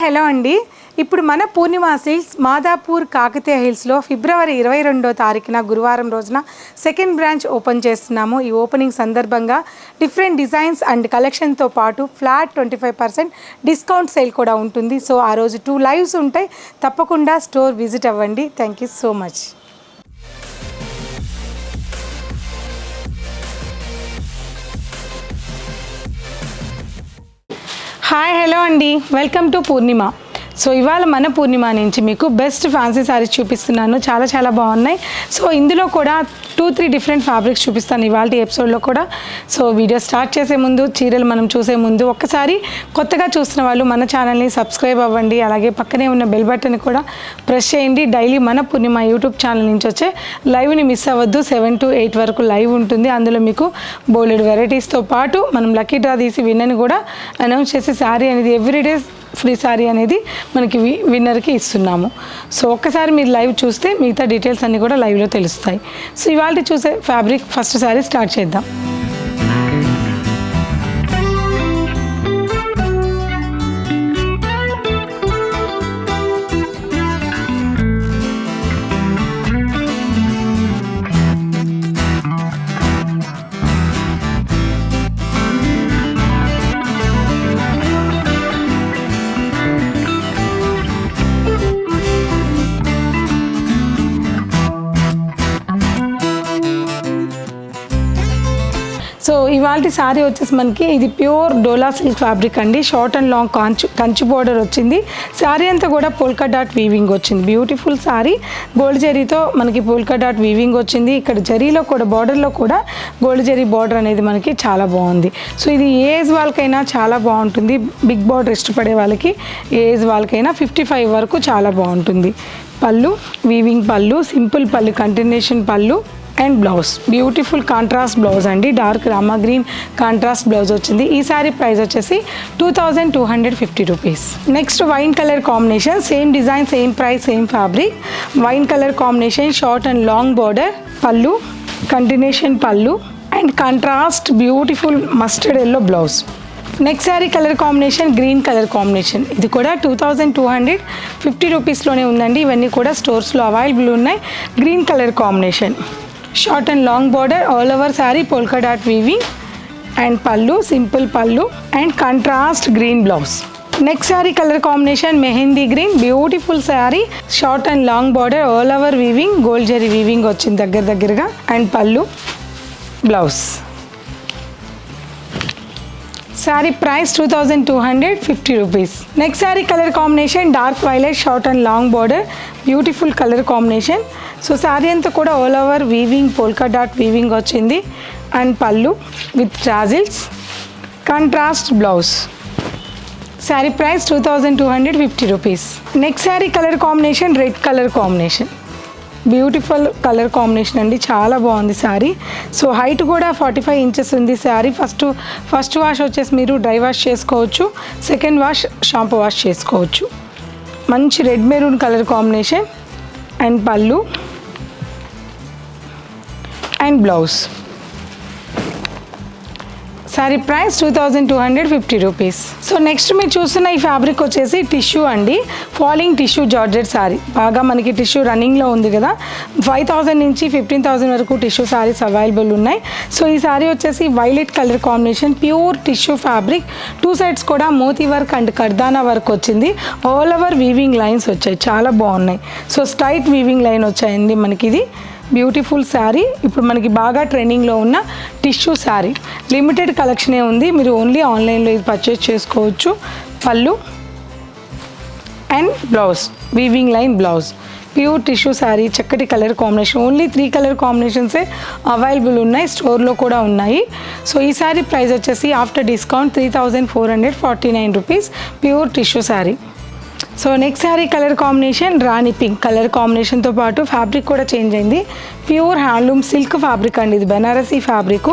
Hello అండి, ఇప్పుడు మన పూర్ణిమ సిల్క్స్ మాదాపూర్ కాకతీయ హిల్స్లో ఫిబ్రవరి 22వ తారీఖున గురువారం రోజున సెకండ్ బ్రాంచ్ ఓపెన్ చేస్తున్నాము. ఈ ఓపెనింగ్ సందర్భంగా డిఫరెంట్ డిజైన్స్ అండ్ కలెక్షన్తో పాటు ఫ్లాట్ 25% డిస్కౌంట్ సేల్ కూడా ఉంటుంది. సో ఆ రోజు 2 లైవ్స్ ఉంటాయి, తప్పకుండా స్టోర్ విజిట్ అవ్వండి. Thank you so much. Hi hello అండి, వెల్కమ్ టు పూర్ణిమ. సో ఇవాళ మన పూర్ణిమ నుంచి మీకు బెస్ట్ ఫ్యాన్సీ శారీస్ చూపిస్తున్నాను. చాలా బాగున్నాయి. సో ఇందులో కూడా 2-3 డిఫరెంట్ ఫ్యాబ్రిక్స్ చూపిస్తాను ఇవాళ ఎపిసోడ్లో కూడా. సో వీడియో స్టార్ట్ చేసే ముందు, చీరలు మనం చూసే ముందు ఒక్కసారి కొత్తగా చూస్తున్న వాళ్ళు మన ఛానల్ని సబ్స్క్రైబ్ అవ్వండి. అలాగే పక్కనే ఉన్న బెల్ బటన్ కూడా ప్రెస్ చేయండి. డైలీ మన పూర్ణిమ యూట్యూబ్ ఛానల్ నుంచి వచ్చే లైవ్ని మిస్ అవ్వద్దు. 7 to 8 వరకు లైవ్ ఉంటుంది. అందులో మీకు బోలెడ్ వెరైటీస్తో పాటు మనం లక్కీ డ్రా తీసి విన్నర్ని కూడా అనౌన్స్ చేసి శారీ అనేది ఎవ్రీడే ఫ్రీ శారీ అనేది మనకి విన్నర్కి ఇస్తున్నాము. సో ఒక్కసారి మీరు లైవ్ చూస్తే మిగతా డీటెయిల్స్ అన్నీ కూడా లైవ్లో తెలుస్తాయి. సో ఇవాళ చూసే ఫ్యాబ్రిక్ ఫస్ట్ శారీ స్టార్ట్ చేద్దాం. సో ఇవాళ శారీ వచ్చేసి మనకి ఇది ప్యూర్ డోలా సిల్క్ ఫ్యాబ్రిక్ అండి. Short and long Kanchi border వచ్చింది. శారీ అంతా కూడా పోల్కా డాట్ వీవింగ్ వచ్చింది. బ్యూటిఫుల్ శారీ. గోల్డ్ జరీతో మనకి పోల్కా డాట్ వీవింగ్ వచ్చింది. ఇక్కడ జరీలో కూడా బార్డర్లో కూడా గోల్డ్ జరీ బార్డర్ అనేది మనకి చాలా బాగుంది. సో ఇది ఏ ఏజ్ వాళ్ళకైనా చాలా బాగుంటుంది. బిగ్ బార్డర్ ఇష్టపడే వాళ్ళకి ఏ ఏజ్ వాళ్ళకైనా 55 వరకు చాలా బాగుంటుంది. పళ్ళు వీవింగ్ పళ్ళు, simple pallu, continuation pallu and blouse beautiful contrast blouse అండి. Dark Rama green contrast blouse వచ్చింది. ఈ సారీ ప్రైస్ వచ్చేసి 2250 rupees. Next wine colour combination, same design, same price, same fabric. Wine colour combination, short and long border, pallu continuation pallu and contrast beautiful mustard yellow blouse. Next sari colour combination green colour combination. ఇది కూడా 2250 రూపీస్లోనే ఉందండి. ఇవన్నీ కూడా స్టోర్స్లో available ఉన్నాయి. Green colour combination, short and long border, all over sari polka dot weaving and పళ్ళు simple పళ్ళు and contrast green blouse. Next sari colour combination mehndi green, beautiful sari, short and long border, all over weaving, gold zari weaving వచ్చింది దగ్గరగా and పళ్ళు blouse. Sari price 2250 rupees. Next sari colour combination dark violet, short and long border, beautiful colour combination. So sari అంతా కూడా all over weaving polka dot weaving వచ్చింది and పళ్ళు with ట్రాజిల్స్, contrast blouse. Sari price 2250 rupees. Next sari colour combination red colour combination, beautiful colour combination అండి. చాలా బాగుంది sari. So height కూడా 45 inches ఉంది sari. First wash వచ్చేసి మీరు డ్రై వాష్ చేసుకోవచ్చు, సెకండ్ వాష్ షాంపూ వాష్ చేసుకోవచ్చు. మంచి red maroon colour combination and pallu and blouse. Sari price 2250 rupees. So next మీరు చూస్తున్న ఈ ఫ్యాబ్రిక్ వచ్చేసి టిష్యూ అండి. Falling tissue georgette sari. బాగా మనకి టిష్యూ రన్నింగ్లో ఉంది కదా. 5000 నుంచి 15000 వరకు టిష్యూ శారీస్ అవైలబుల్ ఉన్నాయి. సో ఈ శారీ వచ్చేసి violet colour combination, pure tissue fabric. 2 sides కూడా మోతీ వర్క్ అండ్ కర్దానా వర్క్ వచ్చింది. ఆల్ ఓవర్ వీవింగ్ లైన్స్ వచ్చాయి, చాలా బాగున్నాయి. సో స్ట్రైట్ వీవింగ్ లైన్ వచ్చాయండి మనకి. ఇది బ్యూటిఫుల్ శారీ. ఇప్పుడు మనకి బాగా ట్రెండింగ్లో ఉన్న టిష్యూ శారీ. లిమిటెడ్ కలెక్షనే ఉంది, మీరు ఓన్లీ ఆన్లైన్లో ఇది పర్చేస్ చేసుకోవచ్చు. Pallu and blouse weaving line blouse. Pure tissue sari, చక్కటి కలర్ కాంబినేషన్. ఓన్లీ 3 కలర్ కాంబినేషన్సే అవైలబుల్ ఉన్నాయి, స్టోర్లో కూడా ఉన్నాయి. సో ఈ శారీ ప్రైస్ వచ్చేసి after discount 3449 rupees. Pure tissue sari. So next sari colour combination rani pink colour కాంబినేషన్తో పాటు ఫ్యాబ్రిక్ కూడా చేంజ్ అయింది. ప్యూర్ హ్యాండ్లూమ్ సిల్క్ ఫ్యాబ్రిక్ అండి, ఇది Banarasi fabric.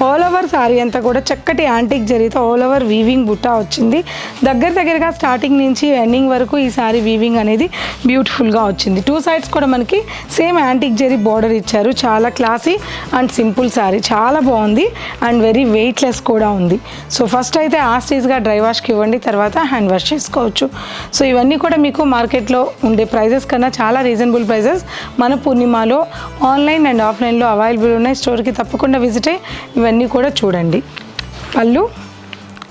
All over sari అంతా కూడా చక్కటి యాంటిక్ జరీతో ఆల్ ఓవర్ వీవింగ్ బుట్టా వచ్చింది. దగ్గరగా స్టార్టింగ్ నుంచి ఎండింగ్ వరకు ఈ శారీ వీవింగ్ అనేది బ్యూటిఫుల్గా వచ్చింది. 2 సైడ్స్ కూడా మనకి సేమ్ యాంటిక్ జరీ బార్డర్ ఇచ్చారు. చాలా క్లాసీ అండ్ సింపుల్ శారీ, చాలా బాగుంది అండ్ వెరీ వెయిట్లెస్ కూడా ఉంది. సో ఫస్ట్ అయితే ఆస్టీస్గా డ్రై వాష్కి ఇవ్వండి, తర్వాత హ్యాండ్ వాష్ చేసుకోవచ్చు. సో ఇవన్నీ కూడా మీకు మార్కెట్లో ఉండే ప్రైజెస్ కన్నా చాలా రీజనబుల్ ప్రైజెస్ మన పూర్ణిమలో ఆన్లైన్ అండ్ ఆఫ్లైన్లో అవైలబుల్ ఉన్నాయి. స్టోర్కి తప్పకుండా విజిట్ అయ్యి ఇవన్నీ కూడా చూడండి. పళ్ళు,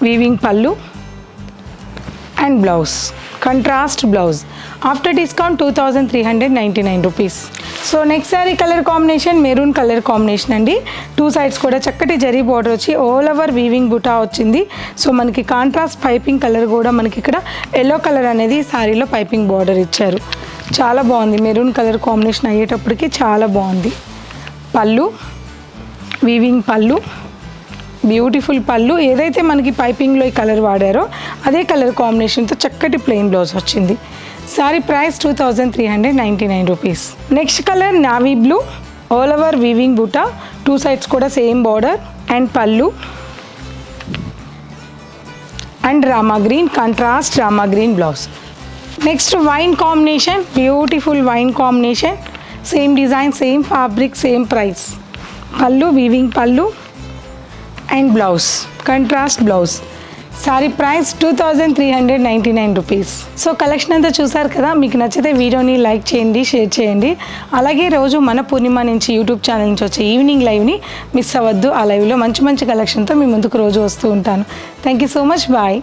వీవింగ్ పళ్ళు and blouse, contrast blouse. After discount 2399 rupees. So next sari colour combination maroon colour combination అండి. 2 సైడ్స్ కూడా చక్కటి జరీ బార్డర్ వచ్చి ఆల్ ఓవర్ వీవింగ్ బుటా వచ్చింది. సో మనకి కాంట్రాస్ట్ పైపింగ్ కలర్ కూడా మనకి ఇక్కడ ఎల్లో కలర్ అనేది శారీలో పైపింగ్ బార్డర్ ఇచ్చారు. చాలా బాగుంది, మెరూన్ కలర్ కాంబినేషన్ అయ్యేటప్పటికి చాలా బాగుంది. పళ్ళు, వీవింగ్ పళ్ళు, బ్యూటిఫుల్ పళ్ళు. ఏదైతే మనకి పైపింగ్లో ఈ కలర్ వాడారో అదే కలర్ కాంబినేషన్తో చక్కటి ప్లెయిన్ బ్లౌజ్ వచ్చింది. Sorry price 2399 rupees. Next colour navy blue, all over weaving బూటా, 2 సైడ్స్ కూడా same border and pallu and Rama green, contrast Rama green blouse. Next wine combination, beautiful wine combination, same design, same fabric, same price. పళ్ళు, weaving పళ్ళు and blouse, contrast blouse. Sorry price 2399 rupees. So collection అంతా చూసారు కదా, మీకు నచ్చితే వీడియోని like చేయండి, share చేయండి. అలాగే రోజు మన పూర్ణిమ నుంచి యూట్యూబ్ ఛానల్ నుంచి వచ్చే ఈవినింగ్ లైవ్ని మిస్ అవ్వద్దు. ఆ లైవ్లో మంచి కలెక్షన్తో మీ ముందుకు రోజు వస్తూ ఉంటాను. Thank you so much, bye.